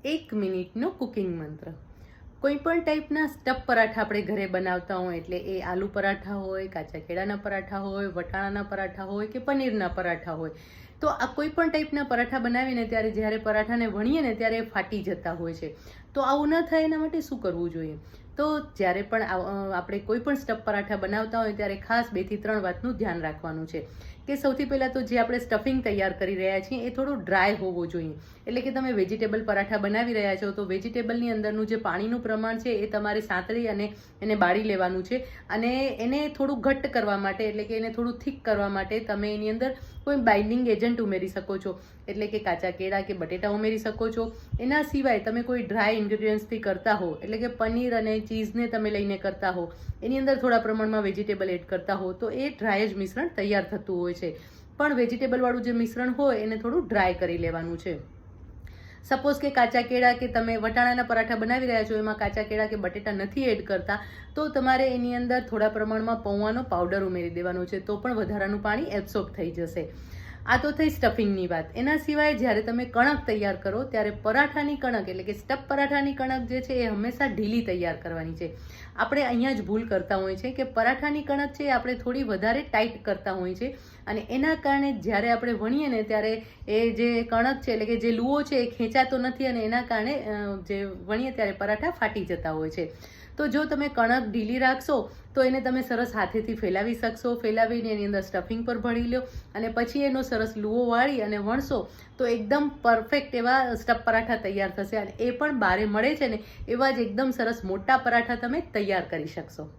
1 મિનિટનો કુકિંગ મંત્ર. કોઈ પણ ટાઈપના સ્ટફ પરાઠા આપણે ઘરે બનાવતા હોય, એટલે એ આલુ પરાઠા હોય, કાચા કેળાના પરાઠા હોય, વટાણાના પરાઠા હોય કે પનીરના પરાઠા હોય, તો આ કોઈ પણ ટાઈપના પરાઠા બનાવીને ત્યારે જ્યારે પરાઠાને વણીએ ને ત્યારે એ ફાટી જતા હોય છે. તો આવું ન થાય એના માટે શું કરવું જોઈએ? તો જ્યારે પણ આપણે કોઈ પણ સ્ટફ પરાઠા બનાવતા હોય ત્યારે ખાસ 2 થી 3 વાતનું ધ્યાન રાખવાનું છે કે સૌથી પહેલાં તો જે આપણે સ્ટફિંગ તૈયાર કરી રહ્યા છીએ એ થોડું ડ્રાય હોવું જોઈએ. એટલે કે તમે વેજીટેબલ પરાઠા બનાવી રહ્યા છો તો વેજીટેબલની અંદરનું જે પાણીનું પ્રમાણ છે એ તમારે સાંતળી અને એને બાળી લેવાનું છે. અને એને થોડું ઘટ્ટ કરવા માટે, એટલે કે એને થોડું થીક કરવા માટે તમે એની અંદર કોઈ બાઇન્ડિંગ એજન્ટ ઉમેરી શકો છો. એટલે કે કાચા કેળા કે બટેટા ઉમેરી શકો છો. એના સિવાય તમે કોઈ ડ્રાય ઇન્ગ્રીડિયન્ટ્સથી કરતા હો, એટલે કે પનીર અને ચીઝને તમે લઈને કરતા હો, એની અંદર થોડા પ્રમાણમાં વેજીટેબલ એડ કરતા હો, તો એ ડ્રાય જ મિશ્રણ તૈયાર થતું હોય છે. પણ વેજીટેબલવાળું જે મિશ્રણ હોય એને થોડું ડ્રાય કરી લેવાનું છે. સપોઝ કે કાચા કેળા કે તમે વટાણાના પરાઠા બનાવી રહ્યા છો, એમાં કાચા કેળા કે બટેટા નથી એડ કરતા, તો તમારે એની અંદર થોડા પ્રમાણમાં પૌવાનો પાવડર ઉમેરી દેવાનો છે, તો પણ વધારાનું પાણી એબ્સોર્બ થઈ જશે. આ તો થઈ સ્ટફિંગની વાત. એના સિવાય જ્યારે તમે કણક તૈયાર કરો ત્યારે પરાઠાની કણક, એટલે કે સ્ટફ પરાઠાની કણક જે છે એ હંમેશા ઢીલી તૈયાર કરવાની છે. આપણે અહીંયા જ ભૂલ કરતા હોઈએ છીએ કે પરાઠાની કણક છે એ આપણે થોડી વધારે ટાઈટ કરતા હોઈએ છીએ, અને એના કારણે જ્યારે આપણે વણીએ ને ત્યારે એ જે કણક છે, એટલે કે જે લુઓ છે એ ખેંચાતો નથી, અને એના કારણે જે વણીએ ત્યારે પરાઠા ફાટી જતા હોય છે. તો જો તમે કણક ઢીલી રાખશો તો એને તમે સરસ હાથેથી ફેલાવી શકશો. ફેલાવીને એની અંદર સ્ટફિંગ પર ભરી લો અને પછી એનો સરસ લુઓ વાળી અને વણશો તો એકદમ પરફેક્ટ એવા સ્ટફ પરાઠા તૈયાર થશે. અને એ પણ બારે મળે છે ને એવા જ એકદમ સરસ મોટા પરાઠા તમે તૈયાર કરી શકશો.